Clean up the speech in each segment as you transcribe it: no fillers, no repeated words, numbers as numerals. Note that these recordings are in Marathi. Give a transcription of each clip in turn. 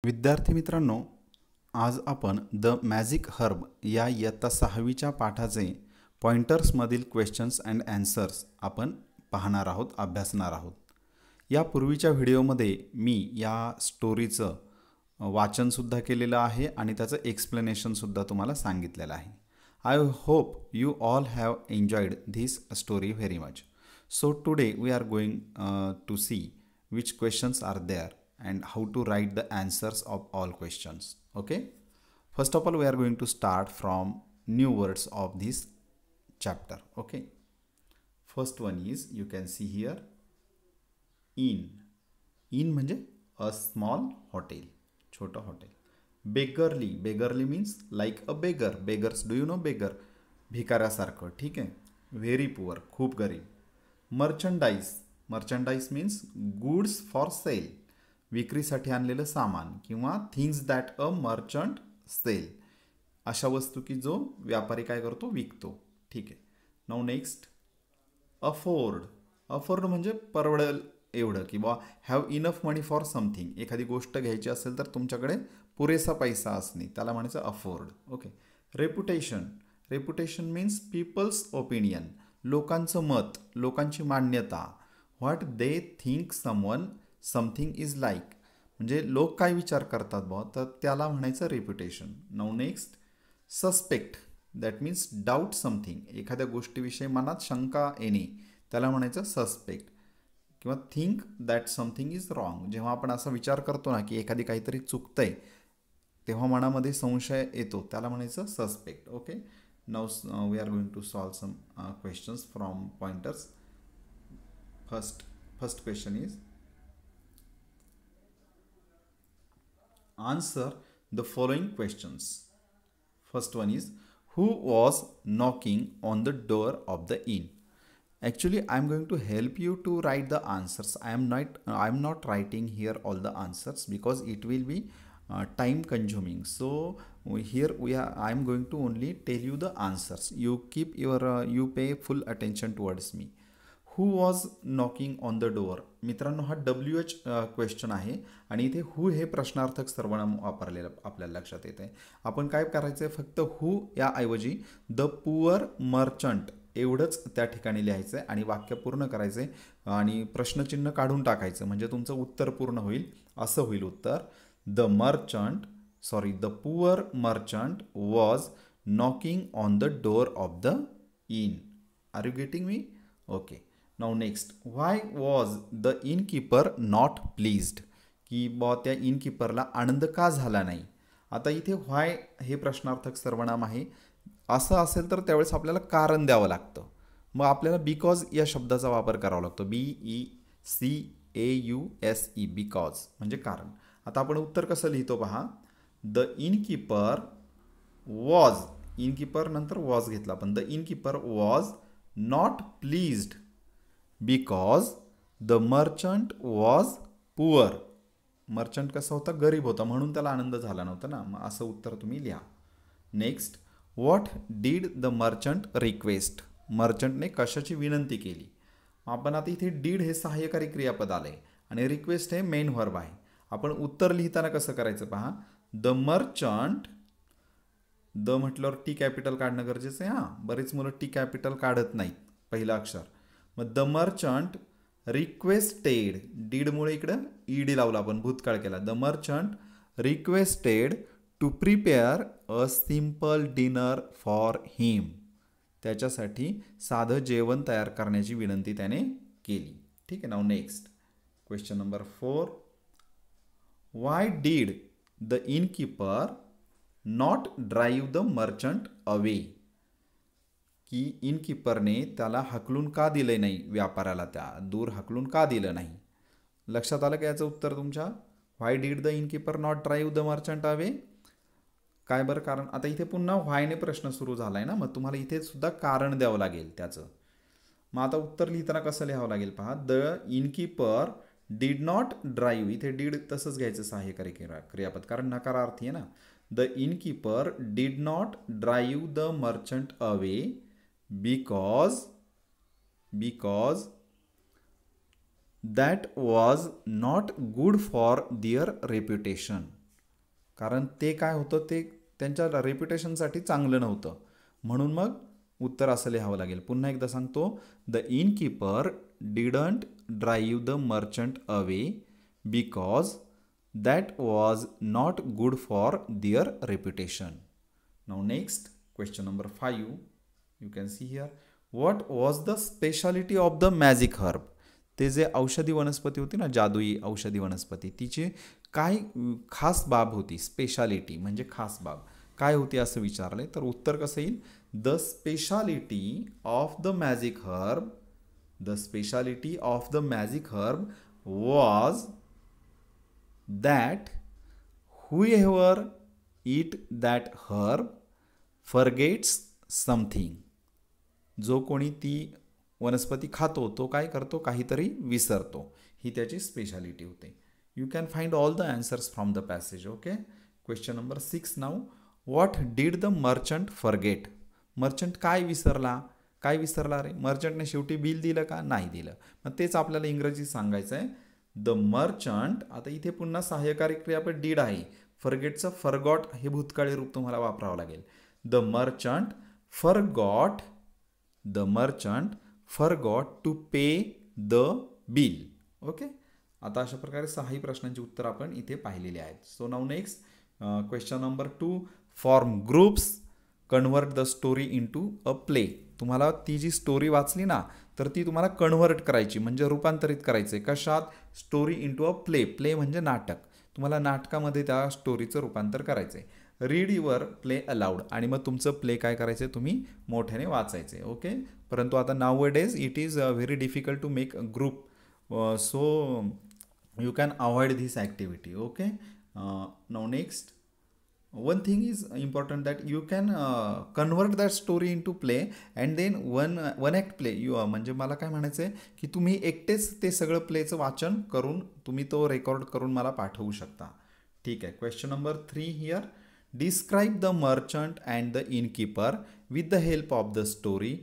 विद्यार्थी मित्रांनो, आज आपण द मॅजिक हर्ब या इयत्ता 6वीच्या पाठाचे पॉइंटर्समधील क्वेश्चन्स अँड ॲन्सर्स आपण पाहणार आहोत, अभ्यासणार आहोत. या पूर्वीच्या व्हिडिओमध्ये मी या स्टोरीचं वाचनसुद्धा केलेलं आहे आणि त्याचं एक्सप्लेनेशनसुद्धा तुम्हाला सांगितलेलं आहे. I hope you all have enjoyed this story very much. So today we are going to see which questions are there and how to write the answers of all questions. Okay, first of all we are going to start from new words of this chapter. Okay, first one is, you can see here, in म्हणजे a small hotel, छोटा hotel. beggarly means like a beggar. beggars, do you know beggar? भिकाऱ्यासारखं. ठीक आहे. very poor, खूप गरीब. Merchandise means goods for sale, विक्रीसाठी आणलेलं सामान किंवा things that a merchant sell, अशा वस्तू की जो व्यापारी काय करतो, विकतो. ठीक आहे. नाउ नेक्स्ट, अफोर्ड म्हणजे परवडेल एवढं, किंवा have enough money for something, एखादी गोष्ट घ्यायची असेल तर तुमच्याकडे पुरेसा पैसा असणे, त्याला म्हणायचं afford. Okay. Reputation means people's opinion, लोकांचं मत, लोकांची मान्यता. What they think something is like, म्हणजे लोक काय विचार करतात बुवा, तर त्याला म्हणायचं reputation. Now next, suspect, that means doubt something, एखाद्या गोष्टीविषयी मनात शंका येणे, त्याला म्हणायचं सस्पेक्ट. किंवा think that something is wrong, जेव्हा आपण असा विचार करतो ना की एखादी काहीतरी चुकतंय, तेव्हा मनामध्ये संशय येतो, त्याला म्हणायचं suspect. Okay. Now we are going to solve some questions from pointers. First question is, answer the following questions. First one is, who was knocking on the door of the inn? Actually, I am going to help you to write the answers. I am not writing here all the answers because it will be time consuming. So here I am going to only tell you the answers. You pay full attention towards me. Who was knocking on the door. मित्रांनो, हा WH क्वेश्चन आहे आणि इथे हू हे प्रश्नार्थक सर्वनाम वापरलेलं आपल्याला लक्षात येत आहे. आपण काय करायचं आहे, फक्त हू या ऐवजी द पुअर मर्चंट एवढंच त्या ठिकाणी लिहायचं आहे आणि वाक्य पूर्ण करायचं आहे आणि प्रश्नचिन्ह काढून टाकायचं, म्हणजे तुमचं उत्तर पूर्ण होईल. असं होईल उत्तर, the poor merchant was knocking on the door of the inn. Are you getting me? Okay. Now next, why was the innkeeper not pleased, की बॉ त्या इनकीपरला आनंद का झाला नाही. आता इथे व्हाय हे प्रश्नार्थक सर्वनाम आहे. असं असेल तर त्यावेळेस आपल्याला कारण द्यावं लागतं. मग आपल्याला बिकॉज या शब्दाचा वापर करावा लागतो. BECAUSE, बिकॉज म्हणजे कारण. आता आपण उत्तर कसं लिहितो पहा. द इनकीपर वॉज, इनकीपर नंतर वॉज घेतला आपण. The innkeeper was not pleased because the merchant was poor. Merchant कसा होता, गरीब होता, म्हणून त्याला आनंद झाला नव्हता ना. मग असं उत्तर तुम्ही लिहा. Next, what did the merchant request, मर्चंटने कशाची विनंती केली. आपण आता इथे डीड हे सहाय्यकारी क्रियापद आले आणि रिक्वेस्ट हे मेन व्हर्ब आहे. आपण उत्तर लिहिताना कसं करायचं पहा. द मर्चंट, द म्हटल्यावर टी कॅपिटल काढणं गरजेचं आहे. बरेच मुलं टी कॅपिटल काढत नाहीत, पहिलं अक्षर. मग द मर्चंट रिक्वेस्टेड, डीडमुळे इकडं ईडी लावला, आपण भूतकाळ केला. The merchant requested to prepare a simple dinner for him, त्याच्यासाठी साधं जेवण तयार करण्याची विनंती त्याने केली. ठीक आहे. Now next, question number 4, why did the innkeeper not drive the merchant away, की इनकीपरने त्याला हकलून का दिले नाही, व्यापाऱ्याला त्या दूर हकलून का दिलं नाही. लक्षात आलं का याचं उत्तर तुमच्या. Why did the innkeeper not drive the merchant away, काय बरं कारण. आता इथे पुन्हा व्हायने प्रश्न सुरू झाला आहे ना, मग तुम्हाला इथे सुद्धा कारण द्यावं लागेल त्याचं. मग आता उत्तर लिहिताना कसं लिहावं लागेल पहा. The innkeeper did not drive, इथे डीड तसंच घ्यायचं सहाय्यकारी क्रियापद, कारण नकारार्थी आहे ना. The innkeeper did not drive the merchant away because that was not good for their reputation. कारण ते काय होतं, ते त्यांच्या रेप्युटेशनसाठी चांगलं नव्हतं. म्हणून मग उत्तर असं लिहावं लागेल. पुन्हा एकदा सांगतो, the innkeeper didn't drive the merchant away because that was not good for their reputation. Now next question number 5. You can see here, what was the speciality of the magic herb. ते जे औषधी वनस्पती होती ना, जादुई औषधी वनस्पती, तिची काय खास बाब होती. स्पेशालिटी म्हणजे खास बाब काय होती असं विचारले तर उत्तर कसं येईल, the speciality of the magic herb, the speciality of the magic herb was that whoever eat that herb forgets something. जो कोणी ती वनस्पती खातो तो काय करतो, काहीतरी विसरतो. ही त्याची स्पेशालिटी होते. You can find all the answers from the passage. Okay. Question number 6 now. What did the merchant forget. Merchant काय विसरला. काय विसरला रे. मर्चंटने शेवटी बिल दिलं का, नाही दिलं. मग तेच आपल्याला इंग्रजीत सांगायचं आहे. द मर्चंट, आता इथे पुन्हा सहाय्यकारी क्रियापद डीड आहे. फॉरगेटचं फॉरगॉट हे भूतकाळी रूप तुम्हाला वापरावं लागेल. The merchant forgot, the merchant forgot to pay the bill. Okay. आता अशा प्रकारे 6 प्रश्नांची उत्तर आपण इथे पाहिलेली आहेत. So now next question number 2. Form groups, convert the story into a play. तुम्हाला ती जी स्टोरी वाचली ना तर ती तुम्हाला कन्व्हर्ट करायची म्हणजे रूपांतरित करायचे. कशात. Story into a play. Play म्हणजे नाटक. तुम्हाला नाटकामध्ये त्या स्टोरीचं रूपांतर करायचं आहे. रीड युअर प्ले अलाउड आणि मग तुमचं प्ले काय करायचं, तुम्ही मोठ्याने वाचायचे. ओके. परंतु आता nowadays it is very difficult to make a group, so you can avoid this activity. Okay. Now next, one thing is important that you can convert that story into play and then one act play. म्हणजे मला काय म्हणायचं आहे की तुम्ही एकटेच ते सगळं प्लेचं वाचन करून तुम्ही तो रेकॉर्ड करून मला पाठवू शकता. ठीक आहे. Question number 3 here. Describe the merchant and the innkeeper with the help of the story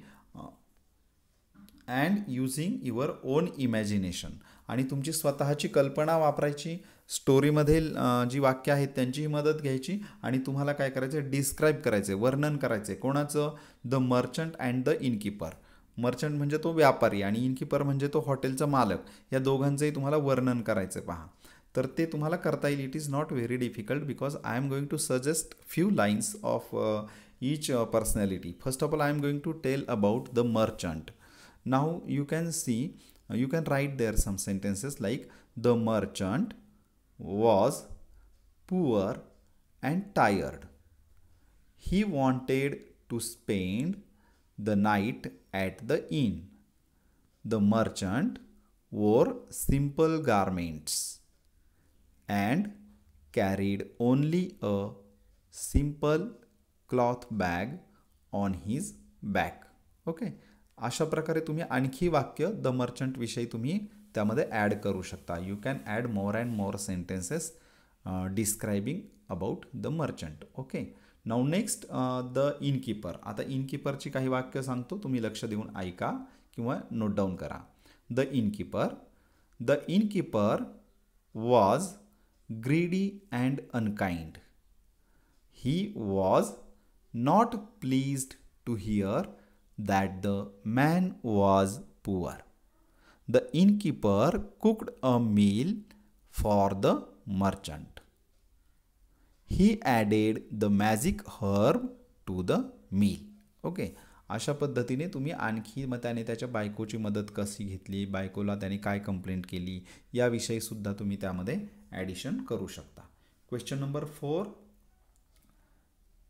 and using your own imagination. आणि तुमची स्वतःची कल्पना वापरायची. स्टोरीमधील जी वाक्य आहेत त्यांचीही मदत घ्यायची आणि तुम्हाला काय करायचं, डिस्क्राईब करायचे, वर्णन करायचे. कोणाचं. The merchant and the innkeeper. Merchant म्हणजे तो व्यापारी आणि इनकीपर म्हणजे तो हॉटेलचा मालक. या दोघांचंही तुम्हाला वर्णन करायचं. पहा, तर ते तुम्हाला करता येईल. It is not very difficult because I am going to suggest few lines of each personality. First of all I am going to tell about the merchant. Now you can see, you can write there some sentences like the merchant was poor and tired. He wanted to spend the night at the inn. The merchant wore simple garments and carried only a simple cloth bag on his back. Okay. अशा प्रकारे तुम्ही आणखी वाक्य द मर्चंट विषयी तुम्ही त्यामध्ये ॲड करू शकता. You can add more and more sentences describing about the merchant. Okay. Now next the innkeeper. आता इनकीपरची काही वाक्य सांगतो, तुम्ही लक्ष देऊन ऐका किंवा नोट डाऊन करा. The innkeeper. The innkeeper was greedy and unkind. He was not pleased to hear that the man was poor. The innkeeper cooked a meal for the merchant. He added the magic herb to the meal. Okay. अशा पद्धतीने तुम्ही आणखी मग त्याने त्याच्या बायकोची मदत कशी घेतली, बायकोला त्याने काय कंप्लेंट केली याविषयी सुद्धा तुम्ही त्यामध्ये ॲडिशन करू शकता. Question number 4.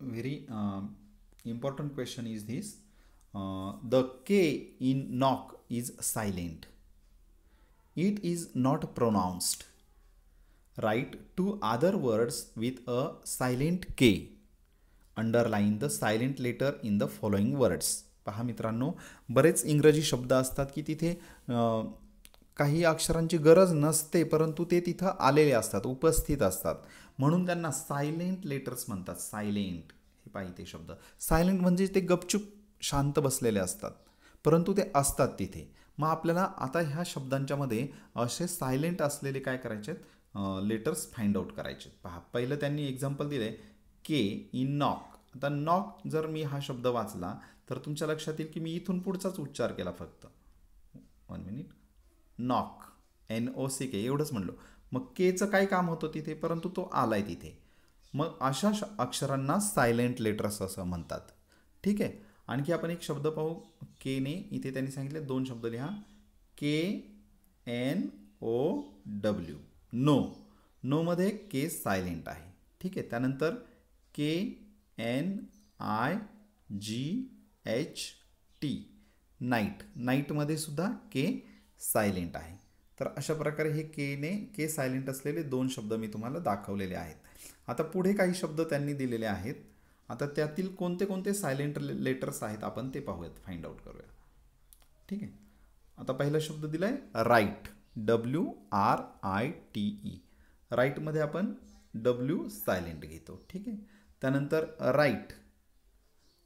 Very important question is this. The K in knock is silent. It is not pronounced. Write 2 other words with a silent K. Underline the silent letter in the following words. पहा मित्रांनो, बरेच इंग्रजी शब्द असतात की तिथे काही अक्षरांची गरज नसते परंतु ते तिथं आलेले असतात, उपस्थित असतात, म्हणून त्यांना सायलेंट लेटर्स म्हणतात. सायलेंट हे पाहिजे शब्द. सायलेंट म्हणजे ते गपचूप शांत बसलेले असतात परंतु ते असतात तिथे. मग आपल्याला आता ह्या शब्दांच्या मध्ये असे सायलेंट असलेले काय करायचे आहेत, लेटर्स फाइंड आउट करायचे. पहा, पहिलं त्यांनी एक्झाम्पल दिलं आहे के इन नॉक. आता नॉक जर मी हा शब्द वाचला तर तुमच्या लक्षात येईल की मी इथून पुढचाच उच्चार केला फक्त. 1 मिनिट. नॉक, NOCK एवढंच म्हणलो. मग केचं काय काम होतं तिथे, परंतु तो आलाय तिथे. मग अशा अक्षरांना सायलेंट लेटर्स असं म्हणतात. ठीक आहे. आणखी आपण एक शब्द पाहू केने. इथे त्यांनी सांगितले 2 शब्द लिहा. KNOW, know. नोमध्ये के सायलेंट आहे. ठीक आहे. त्यानंतर KNIGHT, नाईट. नाईटमध्ये सुद्धा के सायलेंट आहे. तर अशा प्रकारे हे के सायलेंट असलेले 2 शब्द मी तुम्हाला दाखवलेले आहेत. आता पुढे काही शब्द त्यांनी दिलेले आहेत. आता त्यातील कोणते कोणते सायलेंट लेटर्स आहेत आपण ते पाहूयात, फाइंड आउट करूया. ठीक आहे. आता पहिला शब्द दिलाय राईट, WRITE. राईटमध्ये आपण W सायलेंट घेतो. ठीक आहे. त्यानंतर राईट.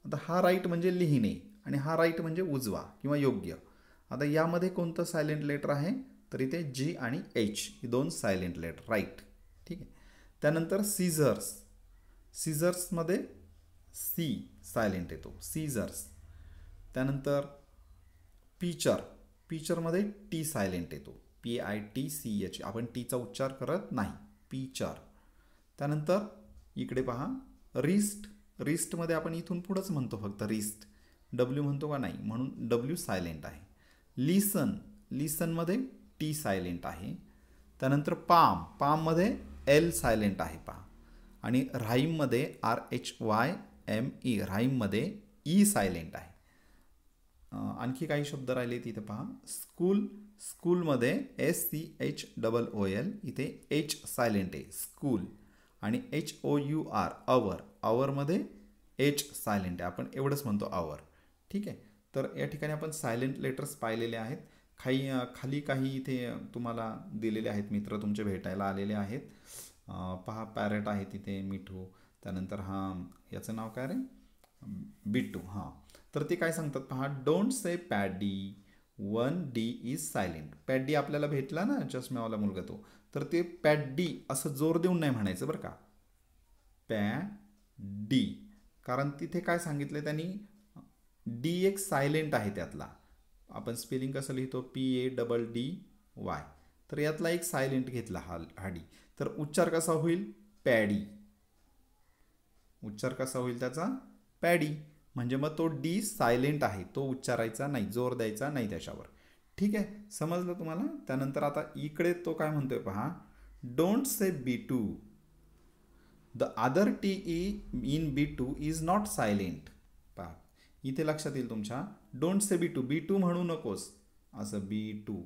आता हा राईट म्हणजे लिहिणे आणि हा राईट म्हणजे उजवा किंवा योग्य. आता यामध्ये कोणतं सायलेंट लेटर आहे, तर इथे G आणि H ही 2 सायलेंट लेटर, राईट. ठीक आहे. त्यानंतर सीझर्स. सीझर्समध्ये C सायलेंट येतो, सीझर्स. त्यानंतर पिचर. पिचरमध्ये T सायलेंट येतो, PITCH. आपण टीचा उच्चार करत नाही, पिचर. त्यानंतर इकडे पहा रिस्ट. रिस्टमध्ये आपण इथून पुढंच म्हणतो फक्त रिस्ट, W म्हणतो का नाही, म्हणून W सायलेंट आहे. लिसन. लिसनमध्ये T सायलेंट आहे. त्यानंतर पाम. पाममध्ये L सायलेंट आहे पहा. आणि राईममध्ये RHYME, राईममध्ये E सायलेंट आहे. आणखी काही शब्द राहिले तिथे पहा. स्कूल. स्कूलमध्ये SCHOOL, इथे H सायलेंट आहे, स्कूल. आणि HOUR, आवर. आवरमध्ये H सायलेंट आहे, आपण एवढंच म्हणतो आवर. ठीक आहे. तर या ठिकाणी आपण सायलेंट लेटर्स पाहिलेले आहेत. खाली काही इथे तुम्हाला दिलेले आहेत, मित्र तुमचे भेटायला आलेले आहेत. पहा, पॅरेट आहे तिथे, मिठू. त्यानंतर याचं नाव काय रे, बिट्टू. हां. तर ते काय सांगतात पहा, don't say paddy, 1 D is silent. Paddy आपल्याला भेटला ना, चष्म्यावाला मुलगा तो. तर ते पॅडी असं जोर देऊन नाही म्हणायचं बरं का, पॅडी. कारण तिथे काय सांगितलं त्यांनी, D एक सायलेंट आहे त्यातला. आपण स्पेलिंग कसं लिहितो, PADDY. तर यातला एक सायलेंट घेतला हा डी. तर उच्चार कसा होईल, पॅडी. उच्चार कसा होईल त्याचा, पॅडी. म्हणजे मग तो डी सायलेंट आहे, तो उच्चारायचा नाही, जोर द्यायचा नाही त्याच्यावर. ठीक आहे. समजलं तुम्हाला. त्यानंतर आता इकडे तो काय म्हणतोय पहा, don't say B2, the other TE in B2 is not silent. पहा, इथे लक्षात येईल तुमच्या, डोंट से B2 म्हणू नकोस असं, B2.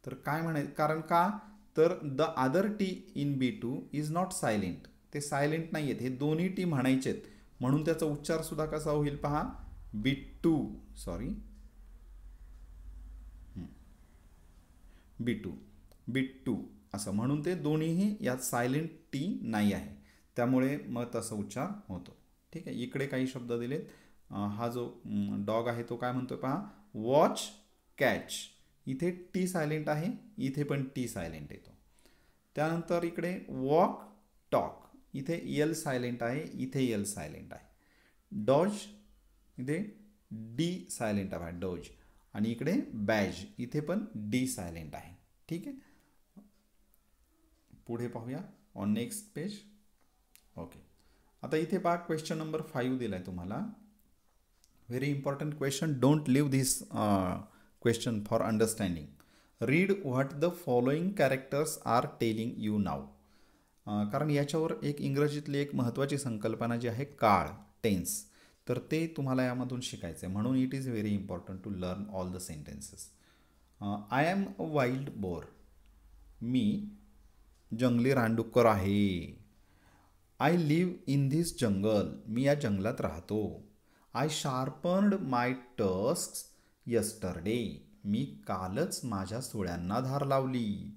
तर काय म्हणायचं, कारण का, तर the other T in B2 is not silent. ते सायलेंट नाही आहेत, हे दोन्ही टी म्हणायचेत. म्हणून त्याचा उच्चार सुद्धा कसा होईल पहा, B2, सॉरी, B2 असं. म्हणून ते दोन्हीही यात सायलेंट टी नाही आहे, त्यामुळे मग तसा उच्चार होतो. ठीक आहे. इकडे काही शब्द दिलेत. हा जो डॉग आहे तो काय म्हणतोय पहा, वॉच, कॅच. इथे टी सायलेंट आहे, इथे पण टी सायलेंट येतो. त्यानंतर इकडे वॉक, टॉक. इथे L सायलेंट आहे, इथे L सायलेंट आहे. डॉज, इथे D सायलेंट आहे, डॉज. आणि इकडे बॅज, इथे पण D सायलेंट आहे. ठीक आहे. पुढे पाहूया ऑन नेक्स्ट पेज. ओके. आता इथे पहा, क्वेश्चन नंबर 5 दिलाय तुम्हाला. Very important question. Don't leave this question for understanding. Read what the following characters are telling you now. कारण याच्यावर एक इंग्रजीतली एक महत्त्वाची संकल्पना जी आहे, काळ, टेन्स. तर ते तुम्हाला यामधून शिकायचं आहे, म्हणून it is very important to learn all the sentences. I am a wild boar. मी जंगली रानडुक्कर आहे. I live in this jungle. मी या जंगलात राहतो. I sharpened my tusks yesterday. मी कालच माझ्या सुळ्यांना धार लावली.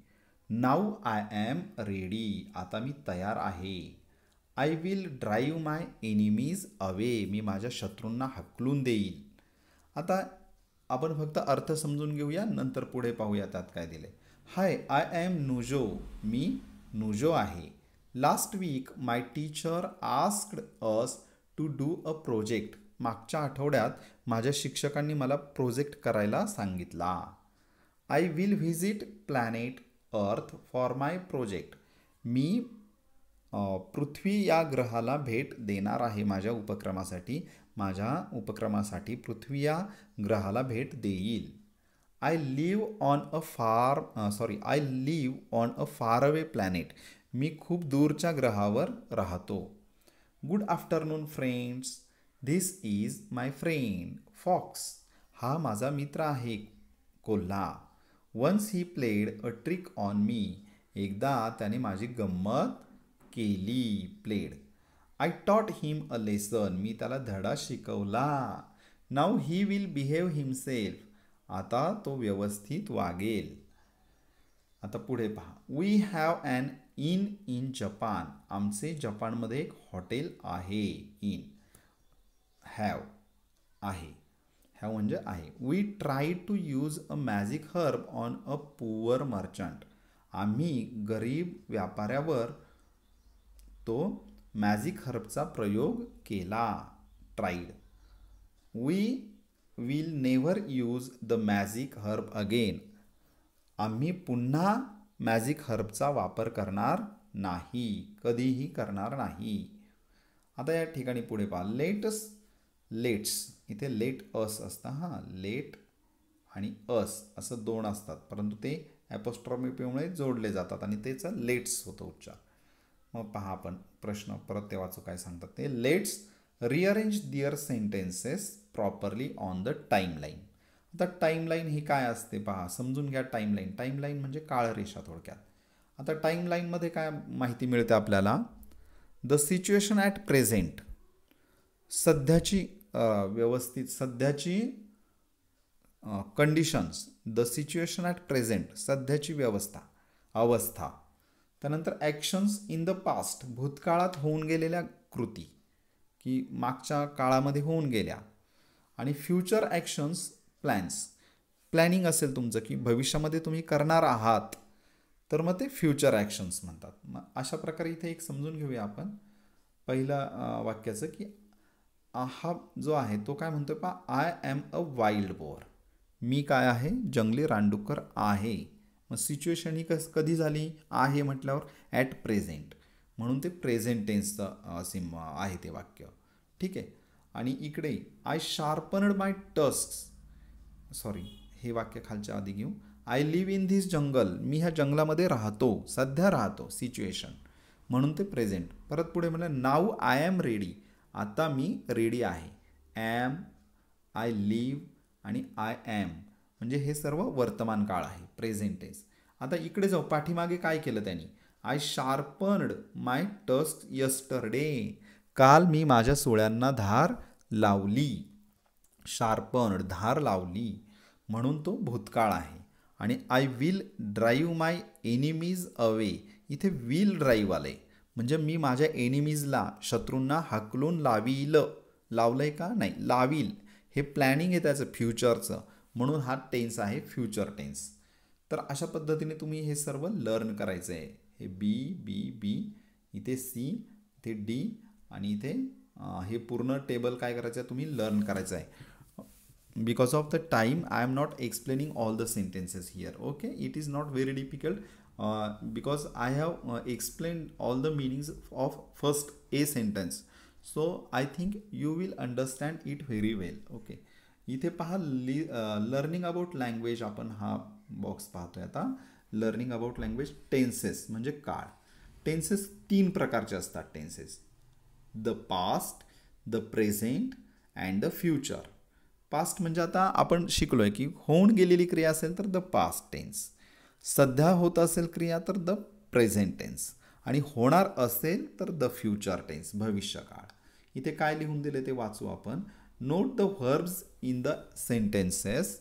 Now I am ready. आता मी तयार आहे. I will drive my enemies away. मी माझ्या शत्रूंना हकलून देईल. आता आपण फक्त अर्थ समजून घेऊया, नंतर पुढे पाहूया त्यात काय दिले. हाय, आय ॲम नुजो. मी नुजो आहे. Last week my teacher asked us to do a project. मागच्या आठवड्यात माझ्या शिक्षकांनी मला प्रोजेक्ट करायला सांगितला. I will visit planet earth for my project. मी पृथ्वी या ग्रहाला भेट देणार आहे माझ्या उपक्रमासाठी. माझ्या उपक्रमासाठी पृथ्वी या ग्रहाला भेट देईल. I live on a far away planet. मी खूप दूरच्या ग्रहावर राहतो. Good afternoon friends. This is my friend fox. हा माझा मित्र आहे कोल्हा. Once he played a trick on me. एकदा त्याने माझी गंमत केली. प्लेड. आय टॉट हिम अ लेसन. मी त्याला धडा शिकवला. Now he will behave himself. आता तो व्यवस्थित वागेल. आता पुढे पहा. We have an in Japan. आमचे जपानमध्ये एक हॉटेल आहे. इन हॅव आहे. हॅव म्हणजे आहे. We try to use a magic herb on a poor merchant. आम्ही गरीब व्यापाऱ्यावर तो मॅजिक हर्बचा प्रयोग केला. Tried. We will never use the magic herb again. आम्ही पुन्हा मॅजिक हर्बचा वापर करणार नाही. कधीही करणार नाही. आता या ठिकाणी पुढे पहा. लेट्स इथे लेट अस असतं. हां, लेट आणि अस असं दोन असतात, परंतु ते ॲपोस्ट्रॉफीमुळे जोडले जातात आणि त्याचा लेट्स होतो उच्चार. मग पहा आपण प्रश्न परत ते वाचू काय सांगतात ते. Let's rearrange their sentences properly on the timeline. आता टाईमलाईन ही काय असते पहा, समजून घ्या. टाईमलाईन म्हणजे काळरेषा थोडक्यात. आता टाईमलाईनमध्ये काय माहिती मिळते आपल्याला. The situation at present. सध्याची conditions. The situation at present सध्याची अवस्था. त्यानंतर ॲक्शन्स इन द पास्ट. भूतकाळात होऊन गेलेल्या कृती की मागच्या काळामध्ये होऊन गेल्या. आणि फ्युचर ॲक्शन्स प्लॅनिंग असेल तुमचं की भविष्यामध्ये तुम्ही करणार आहात तर मग ते फ्युचर ॲक्शन्स म्हणतात. मग अशा प्रकारे इथे एक समजून घेऊया आपण पहिल्या वाक्याचं की हा जो आहे तो काय म्हणतोय पहा. I am a wild boar. मी काय आहे, जंगली रानडुक्कर आहे. मग सिच्युएशन ही कधी झाली आहे म्हटल्यावर ॲट प्रेझेंट, म्हणून ते प्रेझेंट टेन्सचं आहे ते वाक्य. ठीक आहे. आणि इकडे आय शार्पनड माय हे वाक्य खालच्या आधी घेऊ. I live in this jungle. मी ह्या जंगलामध्ये राहतो, सध्या राहतो. सिच्युएशन म्हणून ते प्रेझेंट. परत पुढे म्हणलं नाऊ आय ॲम रेडी. आता मी रेडी आहे. ॲम, आय लिव्ह आणि आय ॲम म्हणजे हे सर्व वर्तमान काळ आहे, प्रेझेंट टेन्स. आता इकडे जाऊ. पाठीमागे काय केलं त्यांनी. I sharpened my tusk yesterday. काल मी माझ्या सुळ्यांना धार लावली. शार्पनड धार लावली म्हणून तो भूतकाळ आहे. आणि I will drive my enemies away. इथे विल ड्राईव्ह आलंय म्हणजे मी माझ्या एनिमीजला, शत्रूंना हाकलून लावलंय का नाही, लावील. हे प्लॅनिंग आहे त्याचं फ्युचरचं, म्हणून हा टेन्स आहे फ्युचर टेन्स. तर अशा पद्धतीने तुम्ही हे सर्व लर्न करायचं आहे. हे बी, इथे सी, इथे डी आणि इथे हे पूर्ण टेबल काय करायचं आहे तुम्ही लर्न करायचं आहे. Because of the time, I am not explaining all the sentences here. Okay, it is not very difficult because I have explained all the meanings of first a sentence. So I think you will understand it very well. Okay, इथे पहा लर्निंग अबाउट लँग्वेज आपण हा बॉक्स पाहतोय आता. लर्निंग अबाउट लँग्वेज टेन्सेस म्हणजे काळ. टेन्सेस 3 प्रकारचे असतात. Tenses the past, the present and the future. Past म्हणजे आता आपण शिकलोय की होऊन गेलेली क्रिया असेल तर द पास्ट टेन्स, सध्या होत असेल क्रिया तर द प्रेझेंट टेन्स आणि होणार असेल तर द फ्युचर टेन्स भविष्यकाळ. इथे काय लिहून दिले ते वाचू आपण. Note the verbs in the sentences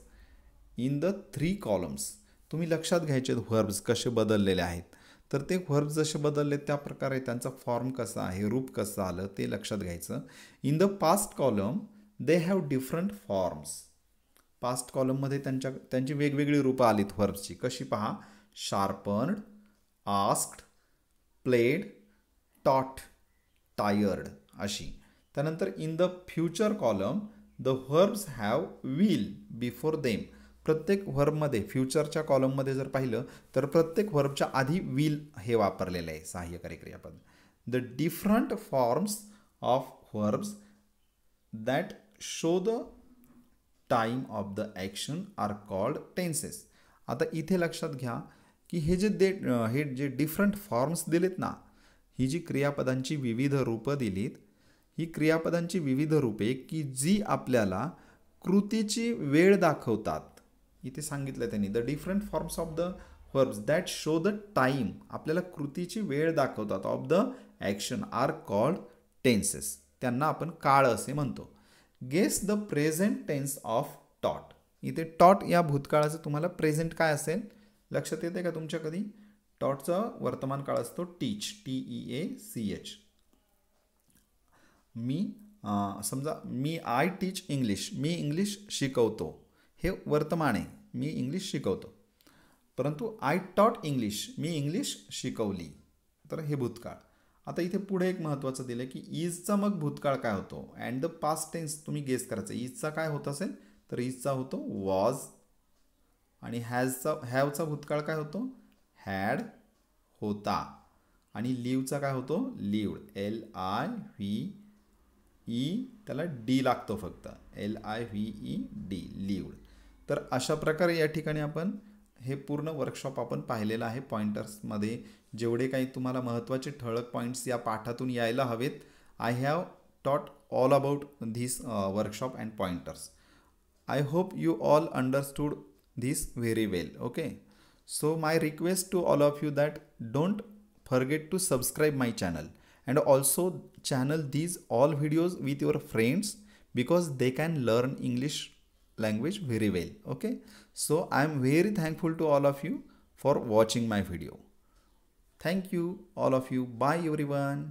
in the 3 columns. तुम्ही लक्षात घ्यायचे व्हर्ब्स कसे बदललेले आहेत. तर ते व्हर्ब्स जसे बदलले त्या प्रकारे त्यांचा फॉर्म कसा आहे, रूप कसं आलं ते लक्षात घ्यायचं. In the past column they have different forms. Past कॉलममध्ये त्यांची वेगवेगळी रूपं आलीत व्हर्ब्सची. कशी पहा. शार्पन्ड, आस्क्ड, प्लेड, टॉट, टायर्ड अशी. त्यानंतर in the future column the verbs have will before them. प्रत्येक व्हर्बमध्ये फ्युचरच्या कॉलममध्ये जर पाहिलं तर प्रत्येक व्हर्बच्या आधी विल हे वापरलेलं आहे सहाय्यकारी क्रियापद. The different forms of verbs that show the time of the action are called tenses. आता इथे लक्षात घ्या की हे जे डिफरंट फॉर्म्स दिलेत ना, ही जी क्रियापदांची विविध रूपं दिलीत, ही क्रियापदांची विविध रूपे की जी आपल्याला कृतीची वेळ दाखवतात. इथे सांगितलं त्यांनी the different forms of the verbs that show the time, आपल्याला कृतीची वेळ दाखवतात of the action are called tenses. त्यांना आपण काळ असे म्हणतो. Guess the present tense of taught. इथे टॉट या भूतकाळाचं तुम्हाला प्रेझेंट काय असेल लक्षात येते का तुमच्या कधी? टॉटचा वर्तमान काळ असतो टीच, TEACH. Me I teach English, me English शिकवतो, हे वर्तमान आहे, मी इंग्लिश शिकवतो. परंतु आय टॉट इंग्लिश, मी इंग्लिश शिकवली, तर हे भूतकाळ. आता इथे पुढे एक महत्त्वाचं दिलं की इजचा मग भूतकाळ काय होतो अँड द पास्ट टेन्स तुम्ही गेस करायचं. इजचा काय होत असेल तर इजचा होतो वॉज, आणि हॅवचा भूतकाळ काय होतो हॅड होता, आणि लिव्हचा काय होतो लिव्ड, LIVE, त्याला डी लागतो फक्त, LIVED, लिव्ड. तर अशा प्रकारे या ठिकाणी आपण हे पूर्ण वर्कशॉप आपण पाहिलेलं आहे. पॉइंटर्समध्ये जेवढे काही तुम्हाला महत्त्वाचे ठळक पॉईंट्स या पाठातून यायला हवेत, आय हॅव टॉट all about this workshop and pointers. I hope you all understood this very well. Okay, so my request to all of you that don't forget to subscribe my channel and also channel these all videos with your friends because they can learn English language very well. Okay, so I am very thankful to all of you for watching my video. Thank you all of you. Bye everyone.